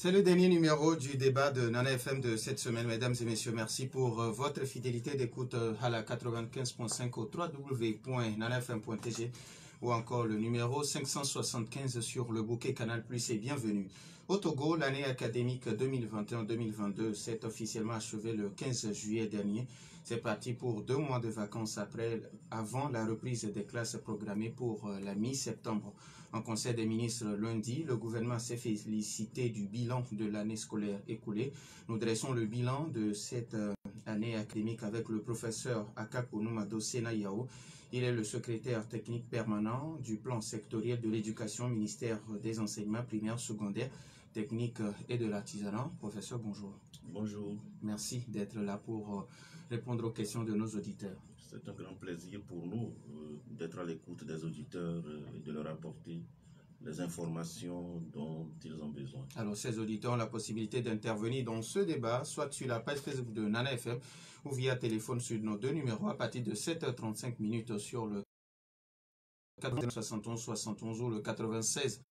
C'est le dernier numéro du débat de Nana FM de cette semaine. Mesdames et messieurs, merci pour votre fidélité d'écoute à la 95.5 au www.nanafm.tg ou encore le numéro 575 sur le bouquet Canal Plus et bienvenue. Au Togo, l'année académique 2021-2022 s'est officiellement achevée le 15 juillet dernier. C'est parti pour 2 mois de vacances avant la reprise des classes programmées pour la mi-septembre. En Conseil des ministres lundi, le gouvernement s'est félicité du bilan de l'année scolaire écoulée. Nous dressons le bilan de cette année académique avec le professeur Akakonoumado Senayao. Il est le secrétaire technique permanent du plan sectoriel de l'éducation, ministère des enseignements primaires, secondaires, techniques et de l'artisanat. Professeur, bonjour. Bonjour. Merci d'être là pour répondre aux questions de nos auditeurs. C'est un grand plaisir pour nous d'être à l'écoute des auditeurs et de leur apporter les informations dont ils ont besoin. Alors, ces auditeurs ont la possibilité d'intervenir dans ce débat, soit sur la page Facebook de Nana FM ou via téléphone sur nos 2 numéros à partir de 7h35 minutes sur le 71 71 ou le 96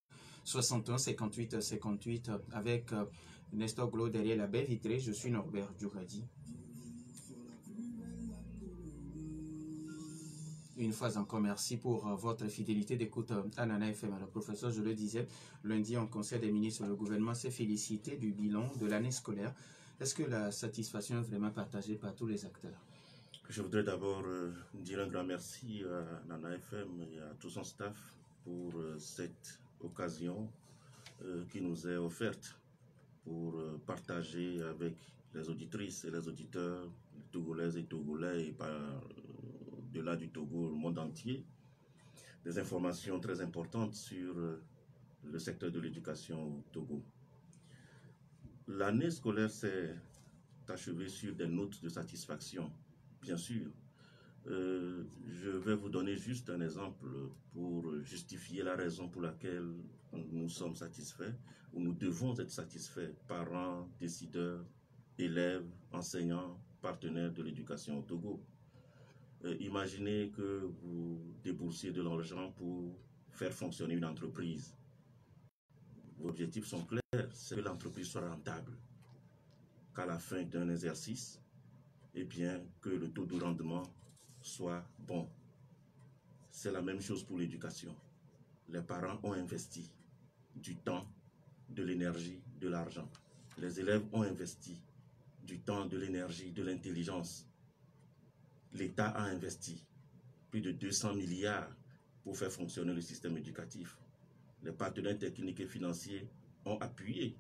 61 58 58 avec Nestor Glo derrière la baie vitrée. Je suis Norbert Djouradi. Une fois encore, merci pour votre fidélité d'écoute à Nana FM. Alors, professeur, je le disais, lundi, en Conseil des ministres, le gouvernement s'est félicité du bilan de l'année scolaire. Est-ce que la satisfaction est vraiment partagée par tous les acteurs? Je voudrais d'abord dire un grand merci à Nana FM et à tout son staff pour cette occasion qui nous est offerte pour partager avec les auditrices et les auditeurs, les Togolaises et Togolais et par-delà du Togo, le monde entier, des informations très importantes sur le secteur de l'éducation au Togo. L'année scolaire s'est achevée sur des notes de satisfaction, bien sûr. Je vais vous donner juste un exemple pour justifier la raison pour laquelle nous sommes satisfaits, ou nous devons être satisfaits, parents, décideurs, élèves, enseignants, partenaires de l'éducation au Togo. Imaginez que vous déboursiez de l'argent pour faire fonctionner une entreprise. Vos objectifs sont clairs, c'est que l'entreprise soit rentable, qu'à la fin d'un exercice, eh bien, que le taux de rendement soit bon. C'est la même chose pour l'éducation. Les parents ont investi du temps, de l'énergie, de l'argent. Les élèves ont investi du temps, de l'énergie, de l'intelligence. L'État a investi plus de 200 milliards pour faire fonctionner le système éducatif. Les partenaires techniques et financiers ont appuyé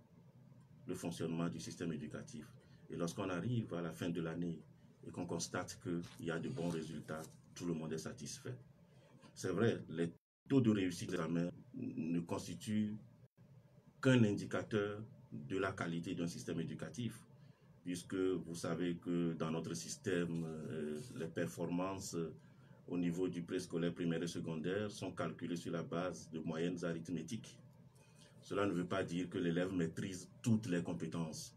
le fonctionnement du système éducatif. Et lorsqu'on arrive à la fin de l'année et qu'on constate qu'il y a de bons résultats, tout le monde est satisfait. C'est vrai, les taux de réussite de l'examen ne constituent qu'un indicateur de la qualité d'un système éducatif, puisque vous savez que dans notre système, les performances au niveau du préscolaire, primaire et secondaire sont calculées sur la base de moyennes arithmétiques. Cela ne veut pas dire que l'élève maîtrise toutes les compétences.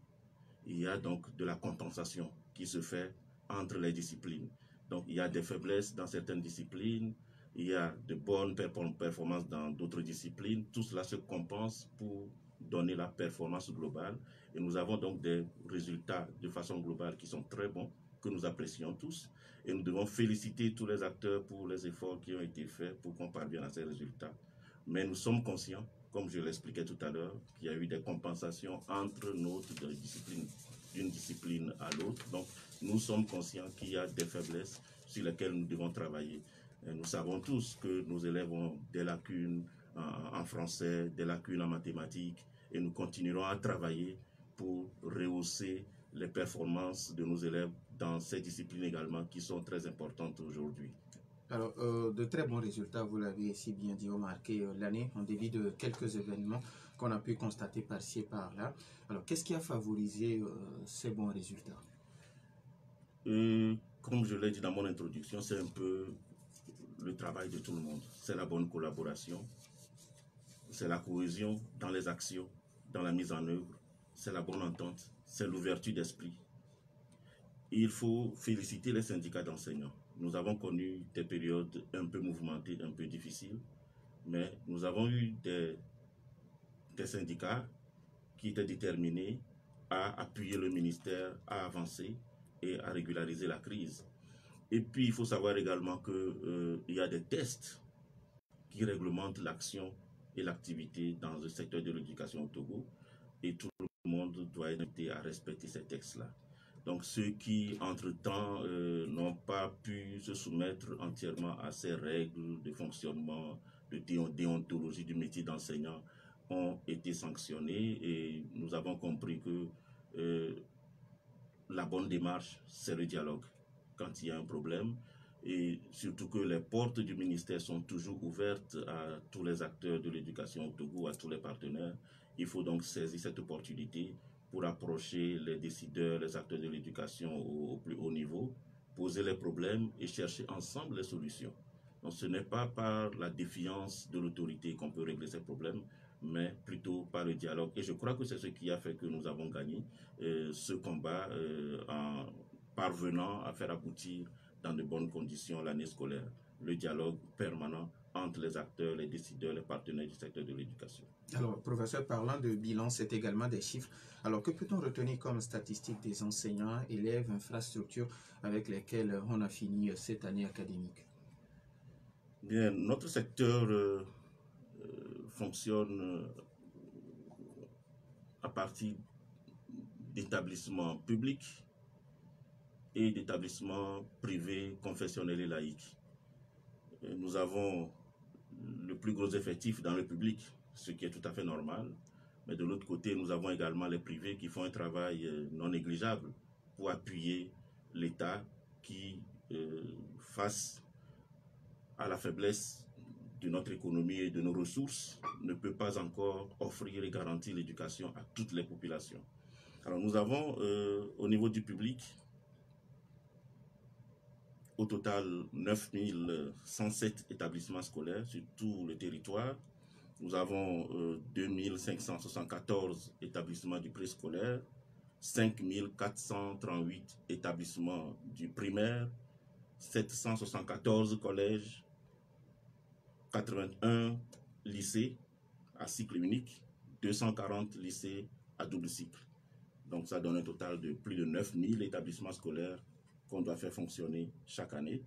Il y a donc de la compensation qui se fait entre les disciplines. Donc il y a des faiblesses dans certaines disciplines, il y a de bonnes performances dans d'autres disciplines. Tout cela se compense pour donner la performance globale. Et nous avons donc des résultats de façon globale qui sont très bons, que nous apprécions tous. Et nous devons féliciter tous les acteurs pour les efforts qui ont été faits pour qu'on parvienne à ces résultats. Mais nous sommes conscients, comme je l'expliquais tout à l'heure, qu'il y a eu des compensations entre notre discipline, d'une discipline à l'autre. Donc, nous sommes conscients qu'il y a des faiblesses sur lesquelles nous devons travailler. Et nous savons tous que nos élèves ont des lacunes en français, des lacunes en mathématiques, et nous continuerons à travailler pour rehausser les performances de nos élèves dans ces disciplines également qui sont très importantes aujourd'hui. Alors, de très bons résultats, vous l'avez si bien dit, ont marqué l'année en début de quelques événements qu'on a pu constater par-ci et par-là. Alors, qu'est-ce qui a favorisé ces bons résultats? Comme je l'ai dit dans mon introduction, c'est un peu le travail de tout le monde. C'est la bonne collaboration, c'est la cohésion dans les actions, dans la mise en œuvre, c'est la bonne entente, c'est l'ouverture d'esprit. Il faut féliciter les syndicats d'enseignants. Nous avons connu des périodes un peu mouvementées, un peu difficiles, mais nous avons eu des syndicats qui était déterminé à appuyer le ministère, à avancer et à régulariser la crise. Et puis, il faut savoir également qu'il y a des tests qui réglementent l'action et l'activité dans le secteur de l'éducation au Togo. Et tout le monde doit être invité à respecter ces textes-là. Donc, ceux qui, entre-temps, n'ont pas pu se soumettre entièrement à ces règles de fonctionnement, de déontologie du métier d'enseignant, ont été sanctionnés et nous avons compris que la bonne démarche, c'est le dialogue quand il y a un problème, et surtout que les portes du ministère sont toujours ouvertes à tous les acteurs de l'éducation au Togo, à tous les partenaires. Il faut donc saisir cette opportunité pour approcher les décideurs, les acteurs de l'éducation au plus haut niveau, poser les problèmes et chercher ensemble les solutions. Donc ce n'est pas par la défiance de l'autorité qu'on peut régler ces problèmes, mais plutôt par le dialogue. Et je crois que c'est ce qui a fait que nous avons gagné ce combat en parvenant à faire aboutir dans de bonnes conditions l'année scolaire, le dialogue permanent entre les acteurs, les décideurs, les partenaires du secteur de l'éducation. Alors, professeur, parlant de bilan, c'est également des chiffres. Alors, que peut-on retenir comme statistiques des enseignants, élèves, infrastructures avec lesquels on a fini cette année académique? Bien, notre secteur fonctionne à partir d'établissements publics et d'établissements privés, confessionnels et laïcs. Nous avons le plus gros effectif dans le public, ce qui est tout à fait normal. Mais de l'autre côté, nous avons également les privés qui font un travail non négligeable pour appuyer l'État qui, face à la faiblesse de notre économie et de nos ressources, ne peut pas encore offrir et garantir l'éducation à toutes les populations. Alors nous avons au niveau du public, au total 9107 établissements scolaires sur tout le territoire. Nous avons 2574 établissements du préscolaire, 5438 établissements du primaire, 774 collèges, 81 lycées à cycle unique, 240 lycées à double cycle. Donc ça donne un total de plus de 9000 établissements scolaires qu'on doit faire fonctionner chaque année,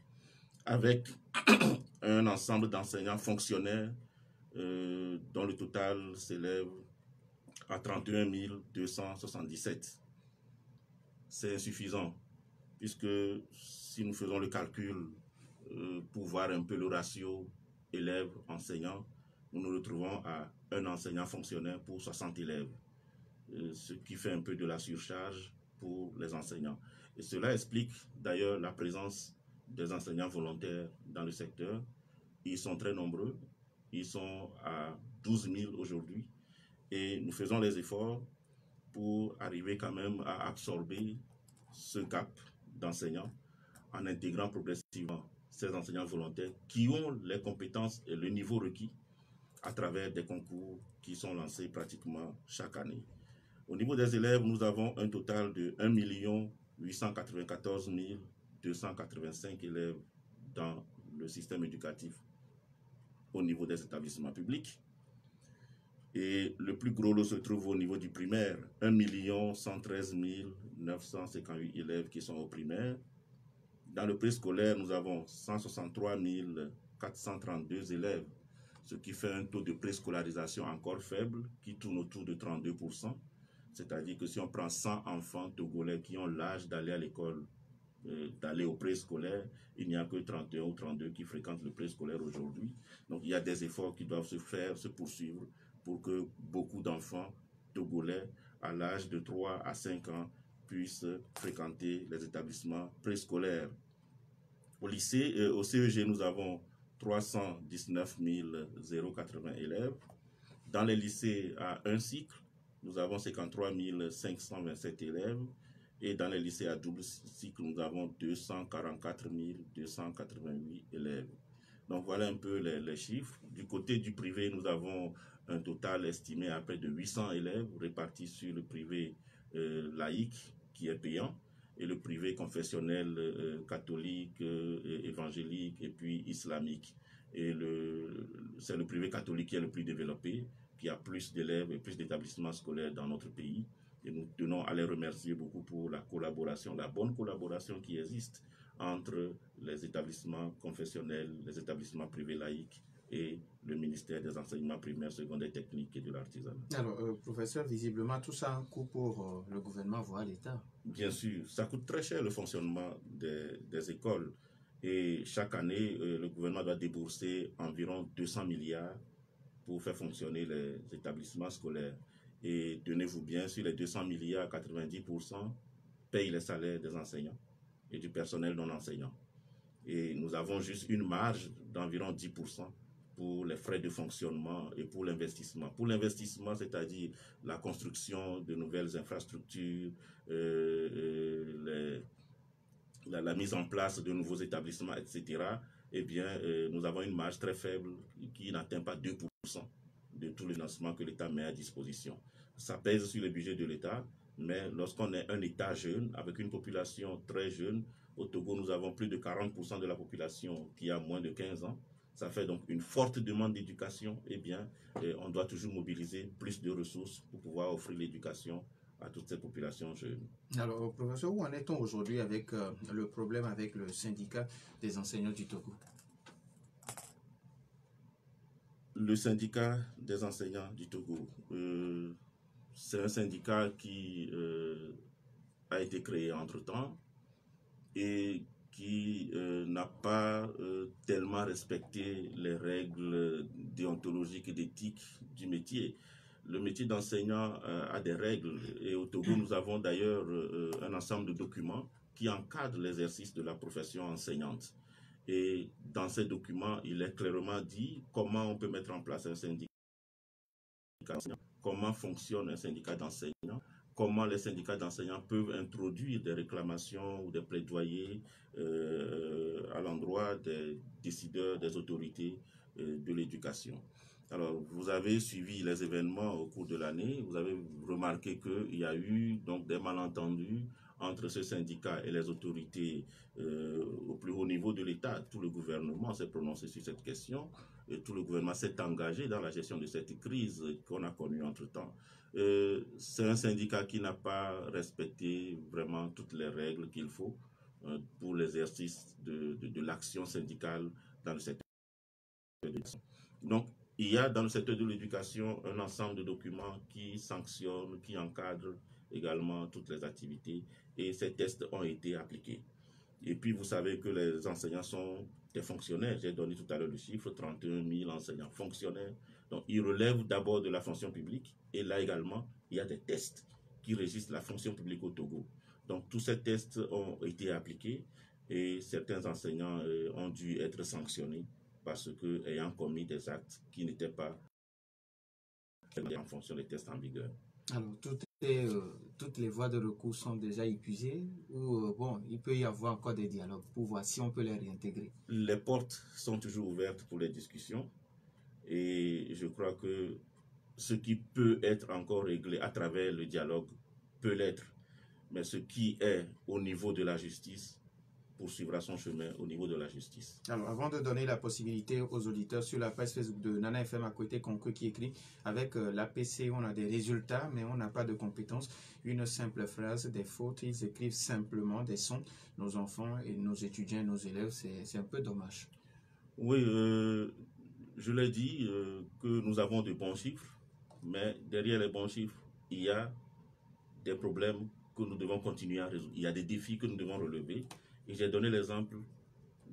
avec un ensemble d'enseignants fonctionnaires dont le total s'élève à 31 277. C'est insuffisant, puisque si nous faisons le calcul pour voir un peu le ratio élèves-enseignants, nous nous retrouvons à un enseignant fonctionnaire pour 60 élèves, ce qui fait un peu de la surcharge pour les enseignants. Et cela explique d'ailleurs la présence des enseignants volontaires dans le secteur. Ils sont très nombreux, ils sont à 12 000 aujourd'hui, et nous faisons les efforts pour arriver quand même à absorber ce gap d'enseignants en intégrant progressivement ces enseignants volontaires qui ont les compétences et le niveau requis à travers des concours qui sont lancés pratiquement chaque année. Au niveau des élèves, nous avons un total de 1 894 285 élèves dans le système éducatif au niveau des établissements publics. Et le plus gros lot se trouve au niveau du primaire, 1 113 958 élèves qui sont au primaire. Dans le préscolaire, nous avons 163 432 élèves, ce qui fait un taux de préscolarisation encore faible, qui tourne autour de 32%. C'est-à-dire que si on prend 100 enfants togolais qui ont l'âge d'aller à l'école, d'aller au préscolaire, il n'y a que 31 ou 32 qui fréquentent le préscolaire aujourd'hui. Donc il y a des efforts qui doivent se faire, se poursuivre, pour que beaucoup d'enfants togolais à l'âge de 3 à 5 ans puissent fréquenter les établissements préscolaires. Au lycée, au CEG, nous avons 319 080 élèves. Dans les lycées à un cycle, nous avons 53 527 élèves. Et dans les lycées à double cycle, nous avons 244 288 élèves. Donc voilà un peu les chiffres. Du côté du privé, nous avons un total estimé à près de 800 élèves répartis sur le privé laïque qui est payant et le privé confessionnel catholique, évangélique et puis islamique. Et c'est le privé catholique qui est le plus développé qu'il y a plus d'élèves et plus d'établissements scolaires dans notre pays. Et nous tenons à les remercier beaucoup pour la collaboration, la bonne collaboration qui existe entre les établissements confessionnels, les établissements privés laïcs et le ministère des enseignements primaires, secondaires, techniques et de l'artisanat. Alors, professeur, visiblement, tout ça a un coût pour le gouvernement, voire l'État. Bien sûr, ça coûte très cher le fonctionnement des écoles. Et chaque année, le gouvernement doit débourser environ 200 milliards pour faire fonctionner les établissements scolaires. Et tenez-vous bien, sur les 200 milliards, 90% payent les salaires des enseignants et du personnel non enseignant. Et nous avons juste une marge d'environ 10% pour les frais de fonctionnement et pour l'investissement. Pour l'investissement, c'est-à-dire la construction de nouvelles infrastructures, la mise en place de nouveaux établissements, etc., eh bien, nous avons une marge très faible qui n'atteint pas 2% de tout le financement que l'État met à disposition. Ça pèse sur le budget de l'État, mais lorsqu'on est un État jeune, avec une population très jeune, au Togo, nous avons plus de 40% de la population qui a moins de 15 ans. Ça fait donc une forte demande d'éducation. Eh bien, on doit toujours mobiliser plus de ressources pour pouvoir offrir l'éducation à toutes ces populations jeunes. Alors, professeur, où en est-on aujourd'hui avec le problème avec le syndicat des enseignants du Togo? Le syndicat des enseignants du Togo, c'est un syndicat qui a été créé entre-temps et qui n'a pas tellement respecté les règles déontologiques et d'éthique du métier. Le métier d'enseignant a des règles et au Togo, nous avons d'ailleurs un ensemble de documents qui encadrent l'exercice de la profession enseignante. Et dans ces documents, il est clairement dit comment on peut mettre en place un syndicat d'enseignants, comment fonctionne un syndicat d'enseignants, comment les syndicats d'enseignants peuvent introduire des réclamations ou des plaidoyers à l'endroit des décideurs, des autorités de l'éducation. Alors, vous avez suivi les événements au cours de l'année, vous avez remarqué qu'il y a eu donc des malentendus entre ce syndicat et les autorités au plus haut niveau de l'État. Tout le gouvernement s'est prononcé sur cette question et tout le gouvernement s'est engagé dans la gestion de cette crise qu'on a connue entre-temps. C'est un syndicat qui n'a pas respecté vraiment toutes les règles qu'il faut pour l'exercice de l'action syndicale dans le secteur de l'éducation. Donc, il y a dans le secteur de l'éducation un ensemble de documents qui sanctionnent, qui encadrent également toutes les activités et ces tests ont été appliqués. Et puis, vous savez que les enseignants sont des fonctionnaires. J'ai donné tout à l'heure le chiffre, 31 000 enseignants fonctionnaires. Donc, ils relèvent d'abord de la fonction publique. Et là également, il y a des tests qui régissent la fonction publique au Togo. Donc, tous ces tests ont été appliqués et certains enseignants ont dû être sanctionnés parce qu'ayant commis des actes qui n'étaient pas en fonction des tests en vigueur. Alors, toutes les voies de recours sont déjà épuisées ou bon, il peut y avoir encore des dialogues pour voir si on peut les réintégrer? Les portes sont toujours ouvertes pour les discussions et je crois que ce qui peut être encore réglé à travers le dialogue peut l'être, mais ce qui est au niveau de la justice poursuivra son chemin au niveau de la justice. Alors, avant de donner la possibilité aux auditeurs sur la page Facebook de Nana FM à côté Concours qui écrit avec l'APC, on a des résultats, mais on n'a pas de compétences. Une simple phrase, des fautes, ils écrivent simplement des sons. Nos enfants et nos étudiants, nos élèves, c'est un peu dommage. Oui, je l'ai dit que nous avons de bons chiffres, mais derrière les bons chiffres, il y a des problèmes que nous devons continuer à résoudre. Il y a des défis que nous devons relever. Et j'ai donné l'exemple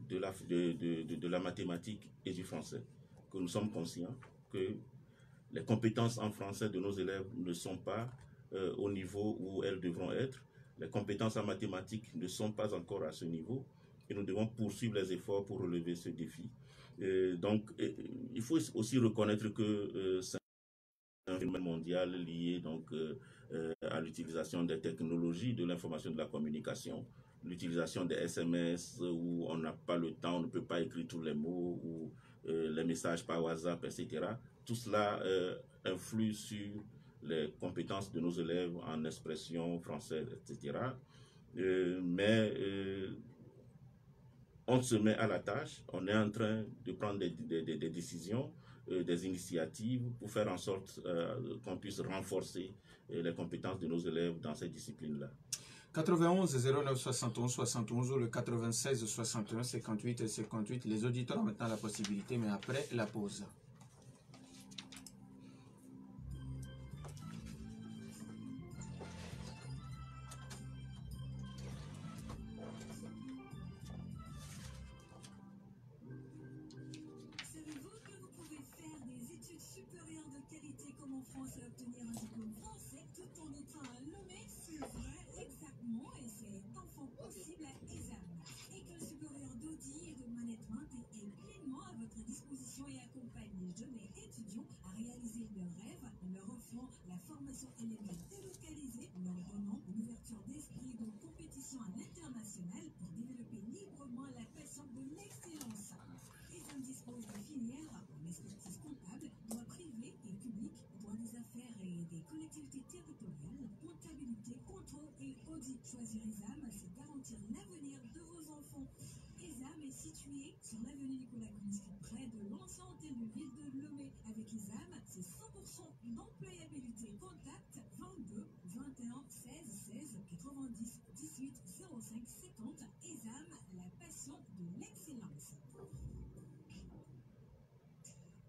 de la mathématique et du français, que nous sommes conscients que les compétences en français de nos élèves ne sont pas au niveau où elles devront être. Les compétences en mathématiques ne sont pas encore à ce niveau et nous devons poursuivre les efforts pour relever ce défi. Donc, il faut aussi reconnaître que c'est un phénomène mondial lié donc, à l'utilisation des technologies de l'information et de la communication, l'utilisation des SMS où on n'a pas le temps, on ne peut pas écrire tous les mots, ou les messages par WhatsApp, etc. Tout cela influe sur les compétences de nos élèves en expression française, etc. Mais on se met à la tâche, on est en train de prendre des décisions des initiatives pour faire en sorte qu'on puisse renforcer les compétences de nos élèves dans ces disciplines-là. 91 09 71 71 ou le 96 61 58 58. Les auditeurs ont maintenant la possibilité, mais après la pause. Savez-vous que vous pouvez faire des études supérieures de qualité comme en France et obtenir un diplôme français tout en étant à Lomé? C'est vrai, exactement, et c'est enfin possible à ESAM. École supérieure d'audit et de management est pleinement à votre disposition et accompagne les jeunes et étudiants à réaliser leurs rêves en leur offrant la formation LMS délocalisée, leur donnant une ouverture d'esprit de compétition à l'international pour développer librement la passion de l'excellence. ESAM dispose de filières en expertise comptable, droit privé et public, droit des affaires et des collectivités territoriales, comptabilité, contrôle et audit. Choisir ESAM, c'est garantir l'avenir de vos enfants. ESAM est situé sur l'avenue Nicolas Kunisky, près de l'ancien hôtel de ville de Lomé. Avec ESAM, c'est 100% d'employabilité. Contact 22 21 16 16 90 18 05 50. ESAM, la passion de l'excellence.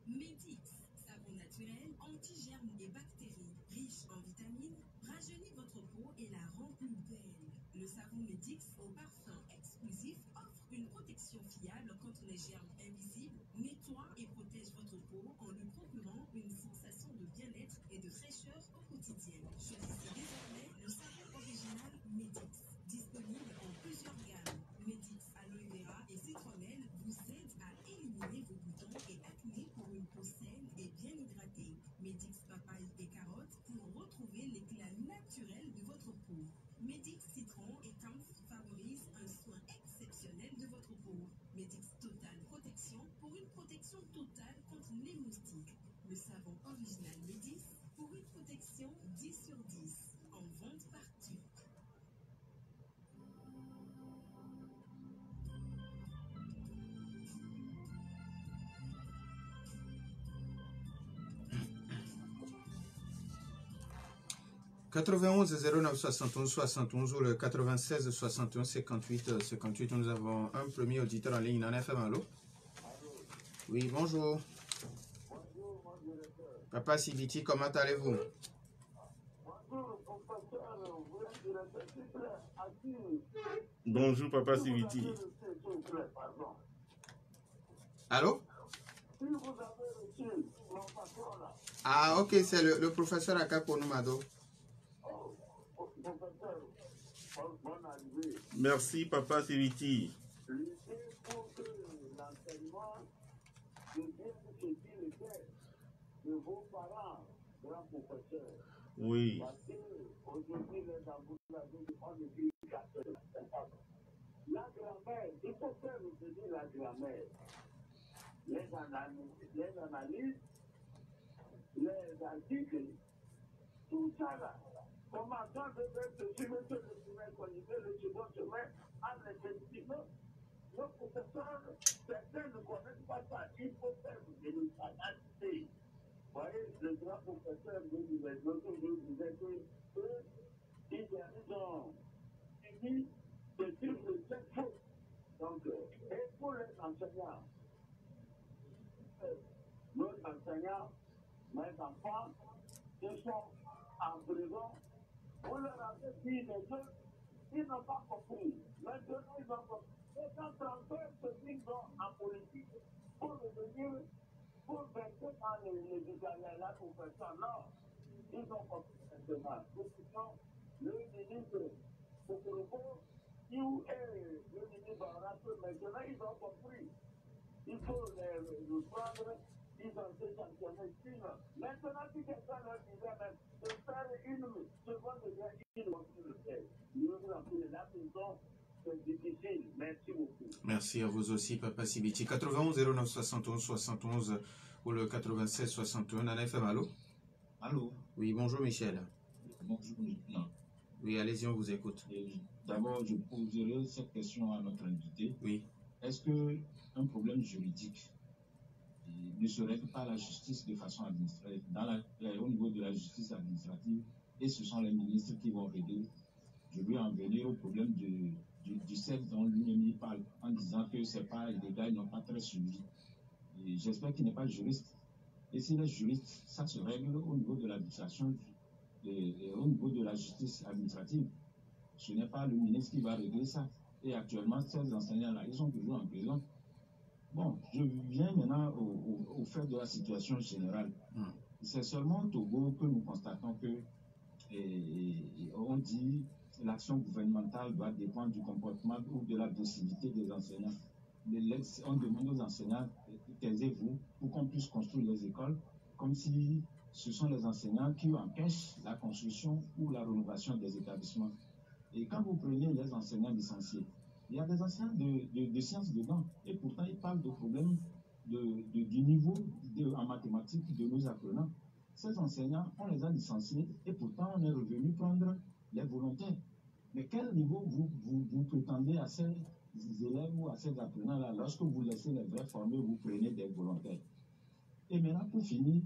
Médix, savon naturel, anti-germes et bactéries, riche en vitamines, rajeunit votre peau et la rend plus belle. Le savon Médix au parfum exclusif offre une protection fiable contre les germes invisibles, nettoie et protège votre peau en lui procurant une sensation de bien-être et de fraîcheur au quotidien. Choisissez désormais le savon original Médix, disponible en plusieurs gammes. Médix aloe vera et citronnelle vous aide à éliminer vos boutons et acné pour une peau saine et bien hydratée. Médix papaye et carotte pour retrouver l'éclat naturel de votre peau. Médix citron et camphre favorise un soin exceptionnel de votre peau. Médix Total Protection pour une protection totale contre les moustiques. Le savon original Médix pour une protection 10 sur 10. En vente partout. « 91 09 71 71 ou le 96 61 58 58. Nous avons un premier auditeur en ligne. Nana FM, allô? Oui, bonjour. Papa Sibiti, comment allez-vous? Bonjour, Papa Sibiti. Allô? Ah, ok, c'est le professeur Akako Numado. Merci, Papa Sibiti. De vos parents, grands professeurs. Oui. Parce qu'aujourd'hui, les embouteillades ont des éducateurs. La grammaire, il faut faire retenir la grammaire. Les analyses, les articles, tout ça là. Commençant de faire ceci, le chemin cognitif, le second chemin, en effectivement, nos professeurs, certains ne connaissent pas ça. Il faut faire retenir ça. Vous voyez, le grand professeur de l'université disait qu'eux, ils ont suivi ce type de cette faute. Donc, et pour les enseignants, nos enseignants, mes enfants, ils sont en prison. Vous leur avez dit les autres, ils n'ont pas compris. Maintenant, ils ont compris. Et quand transfèrent ce qu'ils ont en politique pour devenir, pour verser dans la profession, non. Ils ont compris maintenant. Pourtant, le ministre Pokoroko, le ministre Barato, maintenant, ils ont compris. Il faut les prendre, ils ont été sanctionnés. Sinon, maintenant, si quelqu'un leur disait même de faire une seconde de guerre, ils vont le faire. Nous avons pris la prison. C'est difficile. Merci beaucoup. Merci à vous aussi, Papa Sibiti. 91 09 71 71 ou le 96 61. Nana FM, allô? Allô? Oui, bonjour Michel. Bonjour, non. Oui, allez-y, on vous écoute. D'abord, je poserai cette question à notre invité. Oui. Est-ce qu'un problème juridique ne se règle pas la justice de façon administrative, au niveau de la justice administrative, et ce sont les ministres qui vont régler. Je veux en venir au problème du sexe dont lui-même il parle, en disant que c'est pas, les gars ils n'ont pas très suivi. J'espère qu'il n'est pas juriste. Et si les juristes, ça se règle au niveau de l'administration, au niveau de la justice administrative. Ce n'est pas le ministre qui va régler ça. Et actuellement, ces enseignants-là, ils sont toujours en prison. Bon, je viens maintenant au fait de la situation générale. C'est seulement au Togo que nous constatons que, on dit, l'action gouvernementale doit dépendre du comportement ou de la docilité des enseignants. On demande aux enseignants, taisez-vous pour qu'on puisse construire les écoles, comme si ce sont les enseignants qui empêchent la construction ou la rénovation des établissements. Et quand vous prenez les enseignants licenciés, il y a des enseignants de sciences dedans, et pourtant ils parlent de problèmes du niveau en mathématiques de nos apprenants. Ces enseignants, on les a licenciés, et pourtant on est revenu prendre les volontaires. Mais quel niveau vous prétendez à ces élèves ou à ces apprenants-là lorsque vous laissez les vrais formés, vous prenez des volontaires? Et maintenant, pour finir,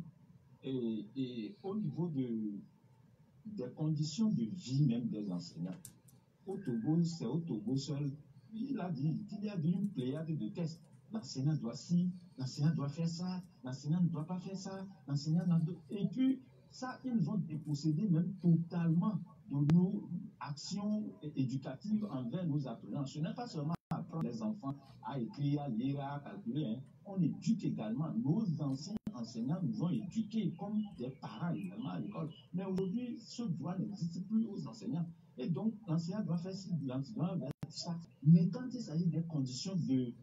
et au niveau des conditions de vie même des enseignants, au Togo, c'est au Togo seul, il a dit qu'il y a une pléiade de tests. L'enseignant doit ci, l'enseignant doit faire ça, l'enseignant ne doit pas faire ça, l'enseignant n'a pas... Et puis, ça, ils vont déposséder même totalement de nos actions éducatives envers nos apprenants. Ce n'est pas seulement apprendre les enfants à écrire, à lire, à calculer. Hein. On éduque également. Nos anciens enseignants nous ont éduqués comme des parents également à l'école. Mais aujourd'hui, ce droit n'existe plus aux enseignants. Et donc, l'enseignant doit faire ci, l'enseignant doit faire ça. Mais quand il s'agit des conditions de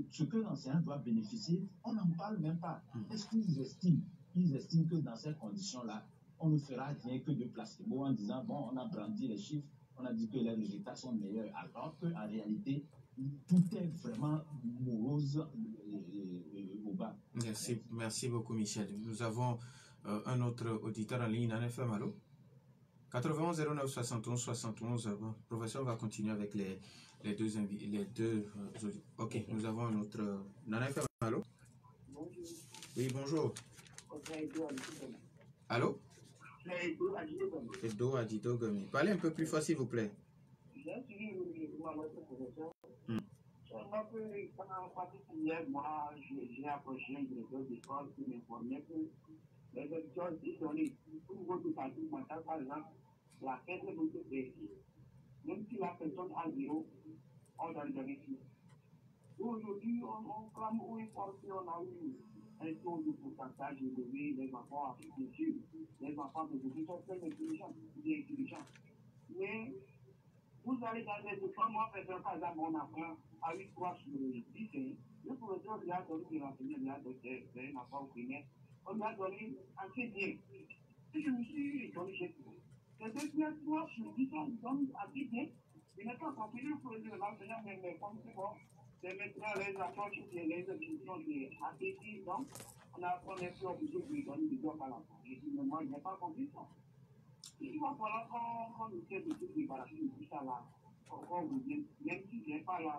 ce que l'enseignant doit bénéficier, on n'en parle même pas. Est-ce qu'ils estiment? Ils estiment que dans ces conditions-là, on ne fera rien que de placebo en disant, bon, on a brandi les chiffres, on a dit que les résultats sont meilleurs, alors qu'en réalité, tout est vraiment morose au bas. Merci beaucoup, Michel. Nous avons un autre auditeur en ligne, Nana FM, allô? 91 09 71 71. Professeur, on va continuer avec les deux. Ok, nous avons un autre. Nana FM, allô? Bonjour. Oui, bonjour. Allô? Edo Adido Gomi. Parlez un peu plus fort, s'il vous plaît. J'ai suivi notre professeur. Seulement que en particulier, moi, j'ai approché un directeur d'école qui m'informait que les étudiants isolés, au niveau du parcours mental, par exemple, la caisse de votre pays, même si la personne a zéro, on doit le vérifier. Aujourd'hui, on clame haut et fort qu'on a eu un taux de pourcentage élevé, les enfants africains, les enfants de beaucoup sont très intelligents, mais vous allez dans les écoles, moi, par exemple, on apprend à 8 3 sur 10, le professeur lui a donné des renseignements, lui a donné un enfant au primaire, on lui a donné assez bien. Et je me suis étonné chez vous. C'est 2 3 sur 10 ans, ils donnent assez bien. Il n'est pas compris le professeur de l'enseignant, mais comme c'est bon, c'est maintenant les approches et les institutions de APC, donc on n'est plus obligé de lui donner des droits à l'enfant. Je dis, mais moi, je n'ai pas compris ça. Il va falloir qu'on essaie de se débarrasser de tout ça là. Même si je n'ai pas la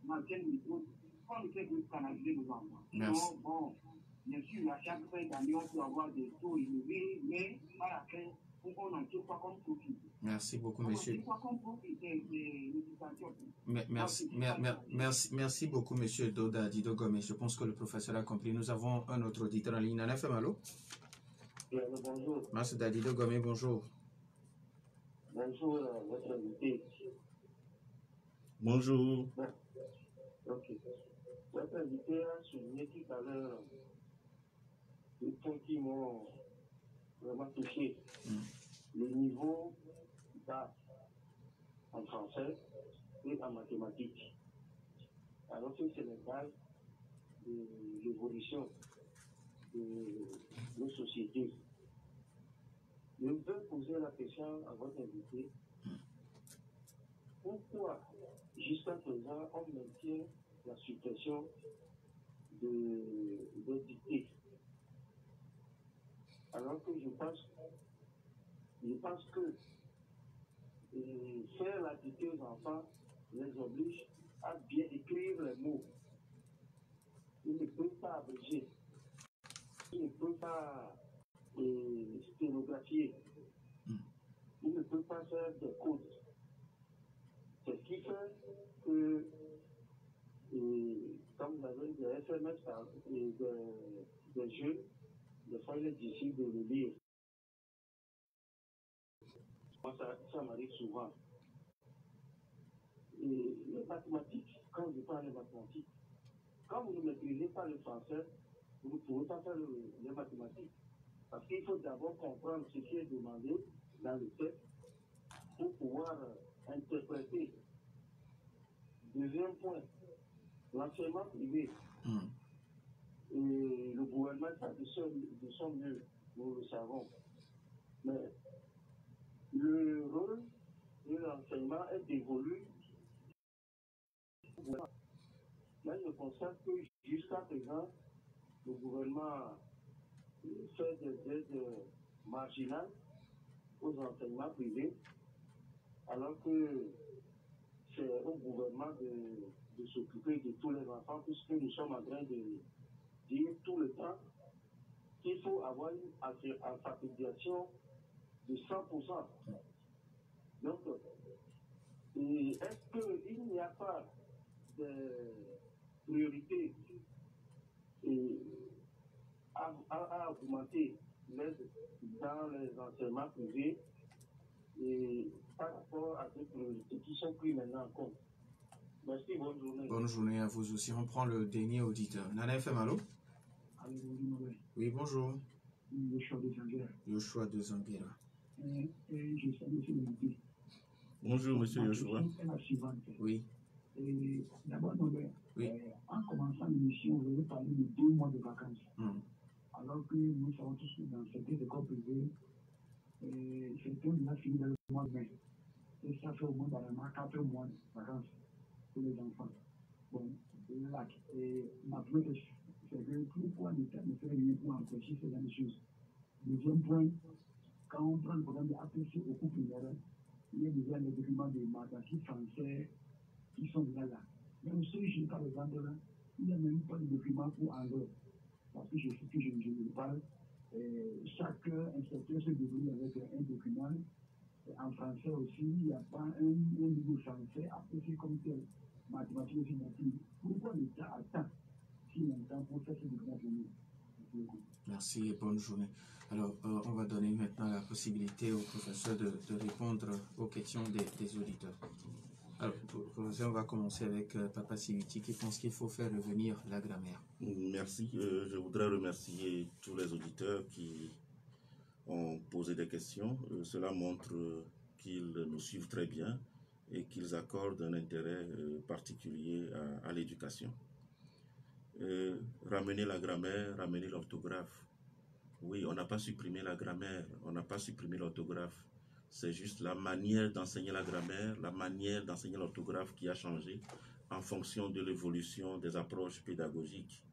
ancienne méthode, qu'on essaie de canaliser nos enfants. Merci. Donc, bon, bien sûr, à chaque fin d'année, on peut avoir des taux élevés, mais à la fin, on n'en tire pas comme profit. Merci beaucoup, monsieur. Merci beaucoup, monsieur Doda Dido Gomé. Je pense que le professeur a compris. Nous avons un autre auditeur en ligne. Nana FM, allô? Bonjour. Merci Dadido Gomé, bonjour. Bonjour, votre invité. Bonjour. Ok. Votre invité a souligné tout à l'heure des points qui m'ont vraiment touché. Le niveau bas en français et en mathématiques. Alors que c'est le base de l'évolution de nos sociétés. Je veux poser la question à votre invité. Pourquoi, jusqu'à présent, on maintient la suppression des dictées? Alors que je pense que faire la dictée aux enfants les oblige à bien écrire les mots. il ne peut pas abréger, il ne peut pas sténographier, il ne peut pas faire des codes. C'est ce qui fait que, comme vous avez des SMS et des jeux, des fois il est difficile de le lire. Moi, ça m'arrive souvent. Et les mathématiques, quand je parle des mathématiques, quand vous ne maîtrisez pas le français, vous ne pouvez pas faire les mathématiques. Parce qu'il faut d'abord comprendre ce qui est demandé dans le texte pour pouvoir interpréter. Deuxième point, l'enseignement privé et le gouvernement fait de son mieux, nous le savons. Mais le rôle de l'enseignement est dévolu. Là, je constate que jusqu'à présent, le gouvernement fait des aides marginales aux enseignements privés, alors que c'est au gouvernement de s'occuper de tous les enfants, puisque nous sommes en train de dire tout le temps qu'il faut avoir une alphabétisation de 100%. Donc, est-ce qu'il n'y a pas de priorité à augmenter l'aide dans les enseignements privés et par rapport à des priorités qui sont prises maintenant en compte? Merci, bonne journée. Bonne journée à vous aussi. On prend le dernier auditeur. Nana FM, allô? Oui, bonjour. Yoshua de Zanguera. Bonjour, monsieur Yoshua. Oui. D'abord, Oui. En commençant l'émission, vous avez parlé de 2 mois de vacances. Alors que nous savons tous que dans certaines écoles privées, certains déjà fini dans le mois de mai. Et ça fait au moins normalement 4 mois de vacances pour les enfants. Bon, là, ma première question, c'est que pourquoi l'État ne fait rien pour empêcher ces mêmes choses? Deuxième point, quand on prend le programme de APC au coup primaire, il y a déjà des documents de mathématiques français qui sont déjà là. Même ceux qui par exemple, là, il n'y a même pas de document pour anglais. Parce que je sais que je ne parle. Chaque inspecteur se débrouille avec un document. En français aussi, il n'y a pas un niveau français apprécié comme tel. Mathématiques aussi non plus. Pourquoi l'État attend si longtemps pour faire ce document pour nous? Merci et bonne journée. Alors, on va donner maintenant la possibilité au professeur de répondre aux questions des auditeurs. Alors, professeur, on va commencer avec Papa Siwiti qui pense qu'il faut faire revenir la grammaire. Merci. Je voudrais remercier tous les auditeurs qui ont posé des questions. Cela montre qu'ils nous suivent très bien et qu'ils accordent un intérêt particulier à l'éducation. Ramener la grammaire, ramener l'orthographe. Oui, on n'a pas supprimé la grammaire, on n'a pas supprimé l'orthographe. C'est juste la manière d'enseigner la grammaire, la manière d'enseigner l'orthographe qui a changé en fonction de l'évolution des approches pédagogiques.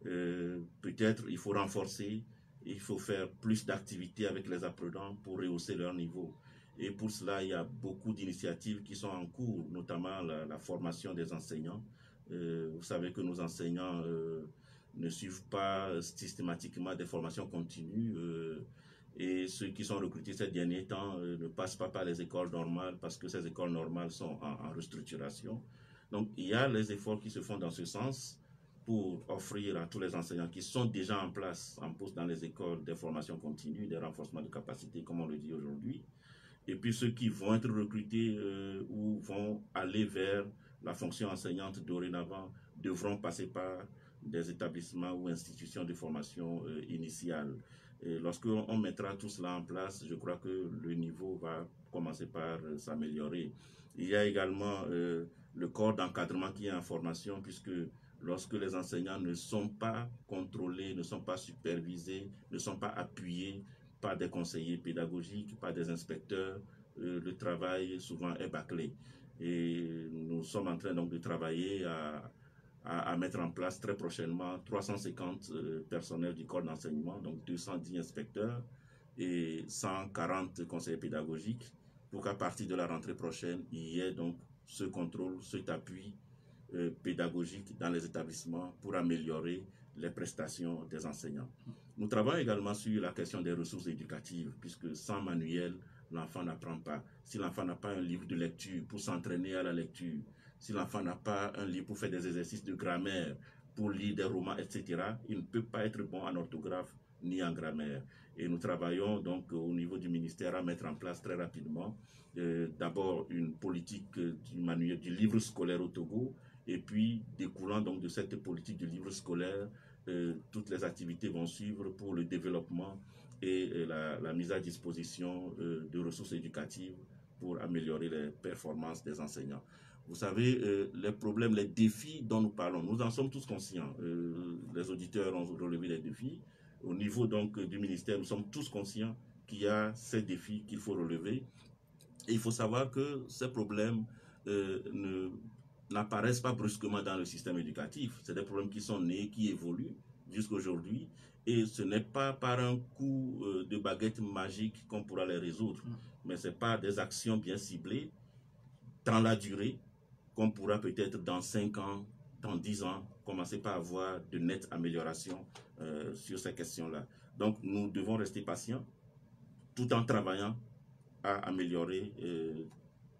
Peut-être il faut renforcer, il faut faire plus d'activités avec les apprenants pour rehausser leur niveau. Et pour cela, il y a beaucoup d'initiatives qui sont en cours, notamment la formation des enseignants. Vous savez que nos enseignants ne suivent pas systématiquement des formations continues et ceux qui sont recrutés ces derniers temps ne passent pas par les écoles normales parce que ces écoles normales sont en restructuration. Donc, il y a les efforts qui se font dans ce sens pour offrir à tous les enseignants qui sont déjà en place, en poste dans les écoles, des formations continues, des renforcements de capacités, comme on le dit aujourd'hui. Et puis ceux qui vont être recrutés ou vont aller vers la fonction enseignante dorénavant devront passer par des établissements ou institutions de formation initiale. Et lorsqu'on mettra tout cela en place, je crois que le niveau va commencer par s'améliorer. Il y a également le corps d'encadrement qui est en formation, puisque lorsque les enseignants ne sont pas contrôlés, ne sont pas supervisés, ne sont pas appuyés par des conseillers pédagogiques, par des inspecteurs, le travail souvent est bâclé. Et nous sommes en train donc de travailler à mettre en place très prochainement 350 personnels du corps d'enseignement, donc 210 inspecteurs et 140 conseillers pédagogiques, pour qu'à partir de la rentrée prochaine, il y ait donc ce contrôle, cet appui pédagogiques dans les établissements pour améliorer les prestations des enseignants. Nous travaillons également sur la question des ressources éducatives, puisque sans manuel, l'enfant n'apprend pas. Si l'enfant n'a pas un livre de lecture pour s'entraîner à la lecture, si l'enfant n'a pas un livre pour faire des exercices de grammaire, pour lire des romans, etc., il ne peut pas être bon en orthographe ni en grammaire. Et nous travaillons donc au niveau du ministère à mettre en place très rapidement d'abord une politique du livre scolaire au Togo, et puis découlant donc de cette politique du livre scolaire, toutes les activités vont suivre pour le développement et la mise à disposition de ressources éducatives pour améliorer les performances des enseignants. Vous savez, les problèmes, les défis dont nous parlons, nous en sommes tous conscients. Les auditeurs ont relevé les défis. Au niveau donc du ministère, nous sommes tous conscients qu'il y a ces défis qu'il faut relever. Et il faut savoir que ces problèmes n'apparaissent pas brusquement dans le système éducatif. C'est des problèmes qui sont nés, qui évoluent jusqu'à aujourd'hui. Et ce n'est pas par un coup de baguette magique qu'on pourra les résoudre. Mais c'est par des actions bien ciblées dans la durée qu'on pourra peut-être dans 5 ans, dans 10 ans, commencer par avoir de nettes améliorations sur ces questions-là. Donc nous devons rester patients tout en travaillant à améliorer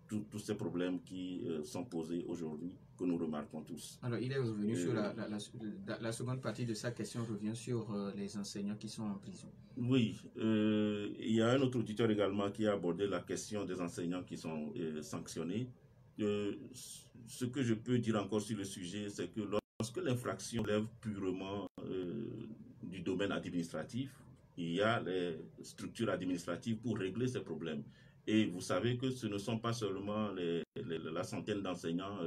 tous ces problèmes qui sont posés aujourd'hui, que nous remarquons tous. Alors, il est revenu sur la seconde partie de sa question, revient sur les enseignants qui sont en prison. Oui, il y a un autre auditeur également qui a abordé la question des enseignants qui sont sanctionnés. Ce que je peux dire encore sur le sujet, c'est que lorsque l'infraction lève purement du domaine administratif, il y a les structures administratives pour régler ces problèmes. Et vous savez que ce ne sont pas seulement la centaine d'enseignants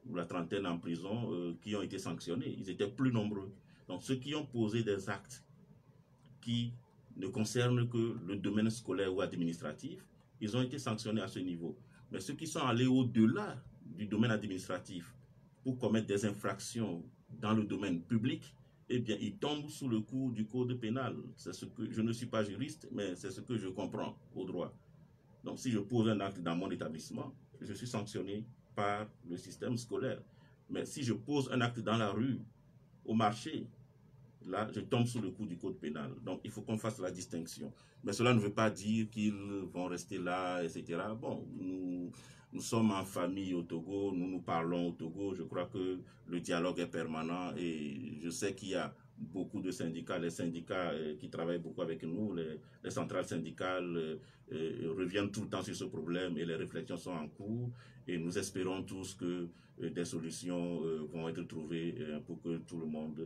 ou la trentaine en prison qui ont été sanctionnés. Ils étaient plus nombreux. Donc ceux qui ont posé des actes qui ne concernent que le domaine scolaire ou administratif, ils ont été sanctionnés à ce niveau. Mais ceux qui sont allés au-delà du domaine administratif pour commettre des infractions dans le domaine public, eh bien, ils tombent sous le coup du code pénal. C'est ce que, je ne suis pas juriste, mais c'est ce que je comprends au droit. Donc, si je pose un acte dans mon établissement, je suis sanctionné par le système scolaire. Mais si je pose un acte dans la rue, au marché, là, je tombe sous le coup du code pénal. Donc, il faut qu'on fasse la distinction. Mais cela ne veut pas dire qu'ils vont rester là, etc. Bon, nous sommes en famille au Togo, nous parlons au Togo. Je crois que le dialogue est permanent et je sais qu'il y a beaucoup de syndicats, les syndicats qui travaillent beaucoup avec nous, les centrales syndicales reviennent tout le temps sur ce problème et les réflexions sont en cours et nous espérons tous que des solutions vont être trouvées pour que tout le monde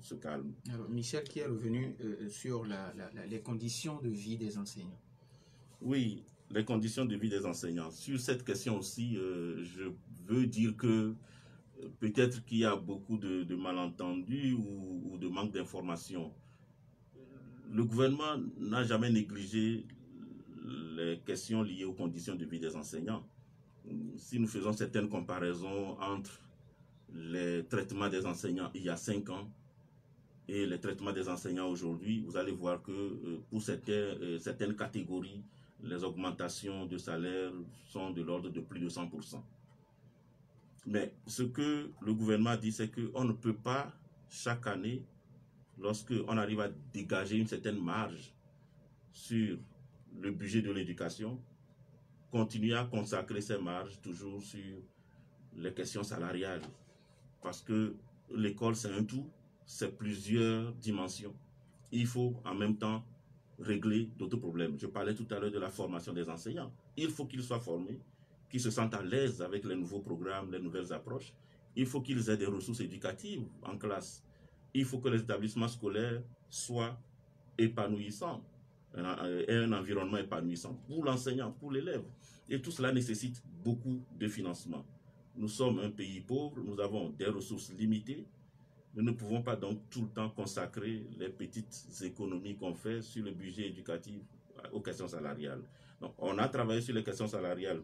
se calme. Alors, Michel qui est revenu sur les conditions de vie des enseignants. Oui, les conditions de vie des enseignants. Sur cette question aussi, je veux dire que peut-être qu'il y a beaucoup de malentendus ou de manque d'informations. Le gouvernement n'a jamais négligé les questions liées aux conditions de vie des enseignants. Si nous faisons certaines comparaisons entre les traitements des enseignants il y a 5 ans et les traitements des enseignants aujourd'hui, vous allez voir que pour certaines catégories, les augmentations de salaire sont de l'ordre de plus de 100%. Mais ce que le gouvernement dit, c'est qu'on ne peut pas, chaque année, lorsqu'on arrive à dégager une certaine marge sur le budget de l'éducation, continuer à consacrer ces marges toujours sur les questions salariales. Parce que l'école, c'est un tout, c'est plusieurs dimensions. Il faut en même temps régler d'autres problèmes. Je parlais tout à l'heure de la formation des enseignants. Il faut qu'ils soient formés, qu'ils se sentent à l'aise avec les nouveaux programmes, les nouvelles approches. Il faut qu'ils aient des ressources éducatives en classe. Il faut que les établissements scolaires soient épanouissants, et un environnement épanouissant pour l'enseignant, pour l'élève. Et tout cela nécessite beaucoup de financement. Nous sommes un pays pauvre, nous avons des ressources limitées. Nous ne pouvons pas donc tout le temps consacrer les petites économies qu'on fait sur le budget éducatif aux questions salariales. Donc, on a travaillé sur les questions salariales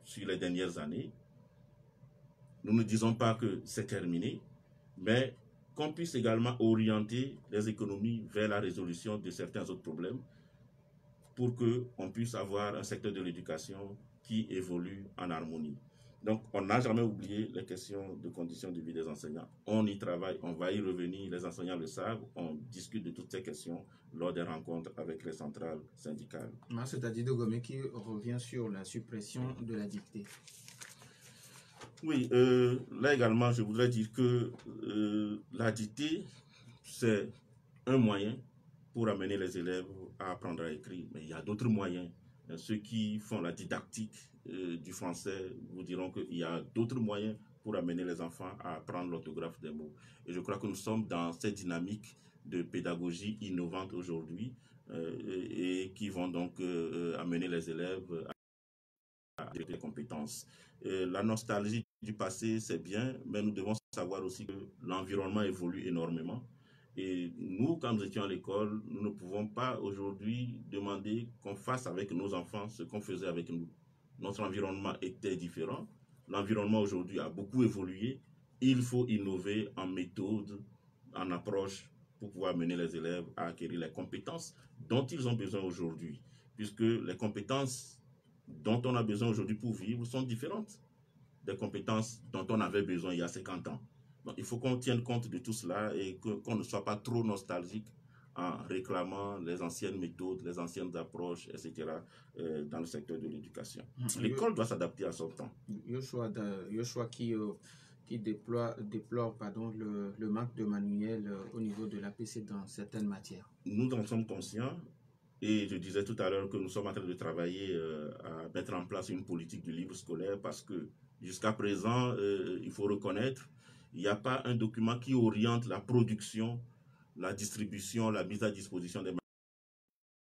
sur les dernières années. Nous ne disons pas que c'est terminé, mais qu'on puisse également orienter les économies vers la résolution de certains autres problèmes pour qu'on puisse avoir un secteur de l'éducation qui évolue en harmonie. Donc, on n'a jamais oublié les questions de conditions de vie des enseignants. On y travaille, on va y revenir, les enseignants le savent, on discute de toutes ces questions lors des rencontres avec les centrales syndicales. C'est-à-dire de Gomé qui revient sur la suppression de la dictée. Oui, là également, je voudrais dire que la dictée, c'est un moyen pour amener les élèves à apprendre à écrire. Mais il y a d'autres moyens. Ceux qui font la didactique du français vous diront qu'il y a d'autres moyens pour amener les enfants à apprendre l'orthographe des mots. Et je crois que nous sommes dans cette dynamique de pédagogie innovante aujourd'hui et qui vont donc amener les élèves à développer des compétences. La nostalgie du passé, c'est bien, mais nous devons savoir aussi que l'environnement évolue énormément. Et nous, quand nous étions à l'école, nous ne pouvons pas aujourd'hui demander qu'on fasse avec nos enfants ce qu'on faisait avec nous. Notre environnement était différent. L'environnement aujourd'hui a beaucoup évolué. Il faut innover en méthode, en approche pour pouvoir mener les élèves à acquérir les compétences dont ils ont besoin aujourd'hui. Puisque les compétences dont on a besoin aujourd'hui pour vivre sont différentes des compétences dont on avait besoin il y a 50 ans. Donc, il faut qu'on tienne compte de tout cela et qu'on ne soit pas trop nostalgique en réclamant les anciennes méthodes, les anciennes approches, etc. Dans le secteur de l'éducation. L'école doit s'adapter à son temps. Yoshua qui déplore le manque de manuels au niveau de l'APC dans certaines matières. Nous en sommes conscients et je disais tout à l'heure que nous sommes en train de travailler à mettre en place une politique du livre scolaire parce que jusqu'à présent, il faut reconnaître, il n'y a pas un document qui oriente la production, la distribution, la mise à disposition des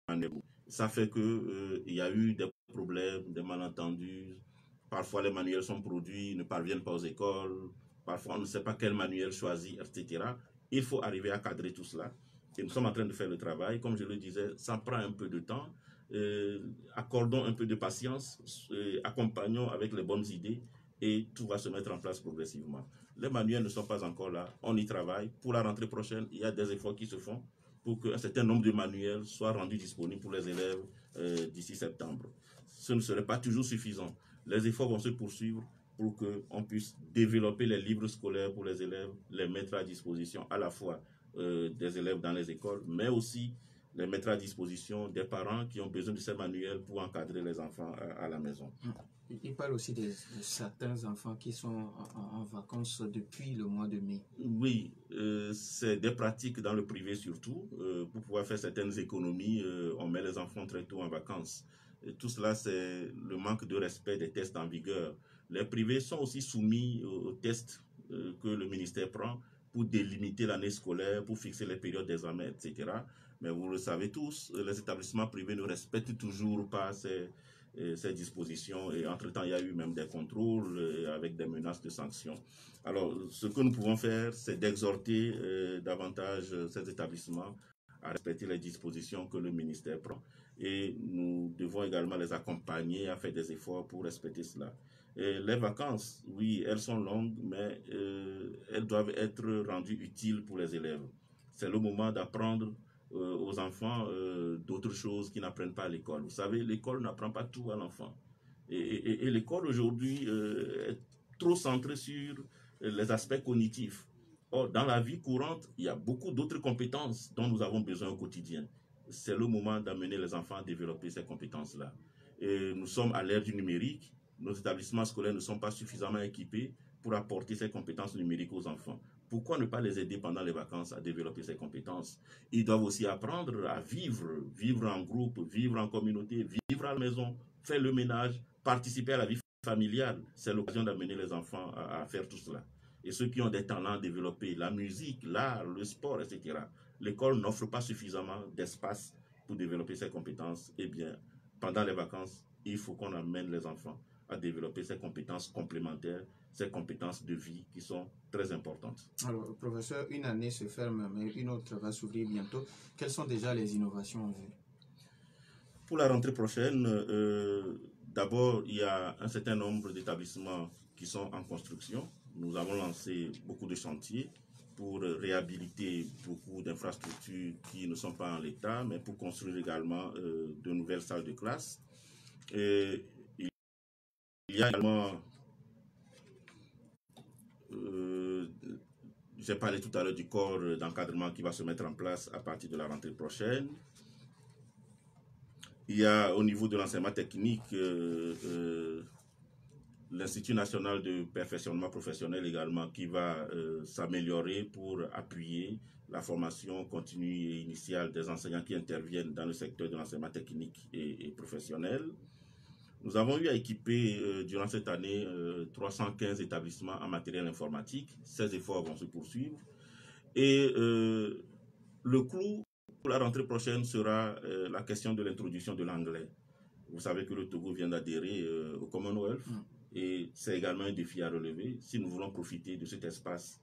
manuels. Ça fait qu'il y a eu des problèmes, des malentendus. Parfois, les manuels sont produits, ne parviennent pas aux écoles. Parfois, on ne sait pas quel manuel choisir, etc. Il faut arriver à cadrer tout cela. Et nous sommes en train de faire le travail. Comme je le disais, ça prend un peu de temps. Accordons un peu de patience, accompagnons avec les bonnes idées et tout va se mettre en place progressivement. Les manuels ne sont pas encore là, on y travaille. Pour la rentrée prochaine, il y a des efforts qui se font pour qu'un certain nombre de manuels soient rendus disponibles pour les élèves d'ici septembre. Ce ne serait pas toujours suffisant. Les efforts vont se poursuivre pour qu'on puisse développer les livres scolaires pour les élèves, les mettre à disposition à la fois des élèves dans les écoles, mais aussi les mettre à disposition des parents qui ont besoin de ces manuels pour encadrer les enfants à la maison. Il parle aussi de certains enfants qui sont en vacances depuis le mois de mai. Oui, c'est des pratiques dans le privé surtout. Pour pouvoir faire certaines économies, on met les enfants très tôt en vacances. Et tout cela, c'est le manque de respect des tests en vigueur. Les privés sont aussi soumis aux tests que le ministère prend pour délimiter l'année scolaire, pour fixer les périodes d'examen, etc. Mais vous le savez tous, les établissements privés ne respectent toujours pas ces dispositions et entre-temps, il y a eu même des contrôles avec des menaces de sanctions. Alors, ce que nous pouvons faire, c'est d'exhorter davantage ces établissements à respecter les dispositions que le ministère prend. Et nous devons également les accompagner à faire des efforts pour respecter cela. Et les vacances, oui, elles sont longues, mais elles doivent être rendues utiles pour les élèves. C'est le moment d'apprendre aux enfants d'autres choses qu'ils n'apprennent pas à l'école. Vous savez, l'école n'apprend pas tout à l'enfant. Et l'école aujourd'hui est trop centrée sur les aspects cognitifs. Or, dans la vie courante, il y a beaucoup d'autres compétences dont nous avons besoin au quotidien. C'est le moment d'amener les enfants à développer ces compétences-là. Et nous sommes à l'ère du numérique. Nos établissements scolaires ne sont pas suffisamment équipés pour apporter ces compétences numériques aux enfants. Pourquoi ne pas les aider pendant les vacances à développer ces compétences? Ils doivent aussi apprendre à vivre en groupe, vivre en communauté, vivre à la maison, faire le ménage, participer à la vie familiale. C'est l'occasion d'amener les enfants à faire tout cela. Et ceux qui ont des talents à développer, la musique, l'art, le sport, etc., l'école n'offre pas suffisamment d'espace pour développer ces compétences. Eh bien, pendant les vacances, il faut qu'on amène les enfants à développer ces compétences complémentaires, ces compétences de vie qui sont très importantes. Alors, professeur, une année se ferme, mais une autre va s'ouvrir bientôt. Quelles sont déjà les innovations en vue? Pour la rentrée prochaine, d'abord, il y a un certain nombre d'établissements qui sont en construction. Nous avons lancé beaucoup de chantiers pour réhabiliter beaucoup d'infrastructures qui ne sont pas en l'état, mais pour construire également de nouvelles salles de classe. Et il y a également J'ai parlé tout à l'heure du corps d'encadrement qui va se mettre en place à partir de la rentrée prochaine. Il y a au niveau de l'enseignement technique l'Institut national de perfectionnement professionnel également qui va s'améliorer pour appuyer la formation continue et initiale des enseignants qui interviennent dans le secteur de l'enseignement technique et professionnel. Nous avons eu à équiper durant cette année 315 établissements en matériel informatique. Ces efforts vont se poursuivre. Et le clou pour la rentrée prochaine sera la question de l'introduction de l'anglais. Vous savez que le Togo vient d'adhérer au Commonwealth et c'est également un défi à relever si nous voulons profiter de cet espace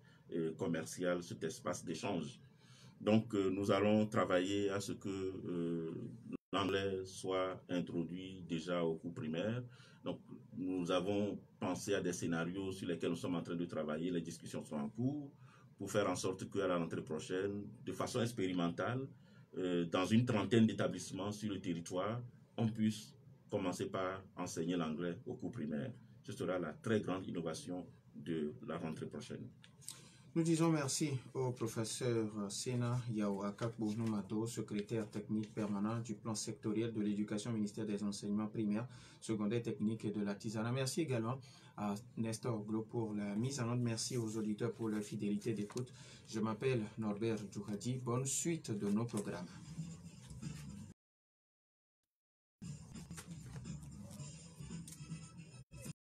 commercial, cet espace d'échange. Donc nous allons travailler à ce que l'anglais soit introduit déjà au cours primaire. Donc nous avons pensé à des scénarios sur lesquels nous sommes en train de travailler, les discussions sont en cours, pour faire en sorte qu'à la rentrée prochaine, de façon expérimentale, dans une trentaine d'établissements sur le territoire, on puisse commencer par enseigner l'anglais au cours primaire. Ce sera la très grande innovation de la rentrée prochaine. Nous disons merci au professeur Sena Yao Akakbo Nomato, secrétaire technique permanent du plan sectoriel de l'éducation ministère des enseignements primaires, secondaires, techniques et de l'artisanat. Merci également à Nestor Glo pour la mise en ordre. Merci aux auditeurs pour leur fidélité d'écoute. Je m'appelle Norbert Djoukadi. Bonne suite de nos programmes.